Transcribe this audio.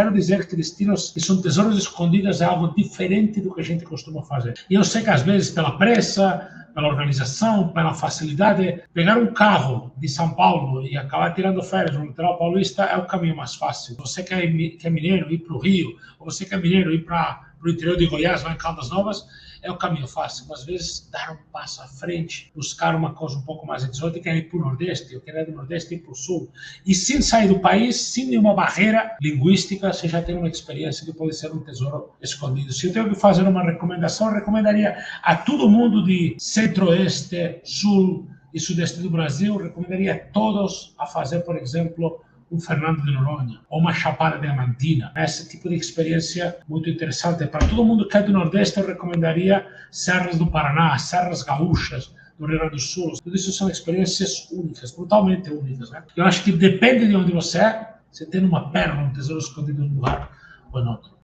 Quero dizer que destinos que são tesouros escondidos é algo diferente do que a gente costuma fazer. E eu sei que às vezes pela pressa, pela organização, pela facilidade, pegar um carro de São Paulo e acabar tirando férias no litoral paulista é o caminho mais fácil. Você que é mineiro, ir para o Rio, ou você que é mineiro, ir para o interior de Goiás, lá em Caldas Novas, é o caminho fácil. Mas às vezes dar um passo à frente, buscar uma coisa um pouco mais exótica, é ir para o Nordeste, eu quero ir do Nordeste e ir para o Sul. E sem sair do país, sem nenhuma barreira linguística, você já tem uma experiência que pode ser um tesouro escondido. Se eu tenho que fazer uma recomendação, eu recomendaria a todo mundo de Centro-Oeste, Sul e Sudeste do Brasil, eu recomendaria a todos a fazer, por exemplo, um Fernando de Noronha, ou uma Chapada Diamantina. Esse tipo de experiência muito interessante. Para todo mundo que é do Nordeste, eu recomendaria Serras do Paraná, Serras Gaúchas, do Rio Grande do Sul. Tudo isso são experiências únicas, brutalmente únicas, né? Eu acho que depende de onde você é, você tem uma pérola, um tesouro escondido em um lugar ou em outro.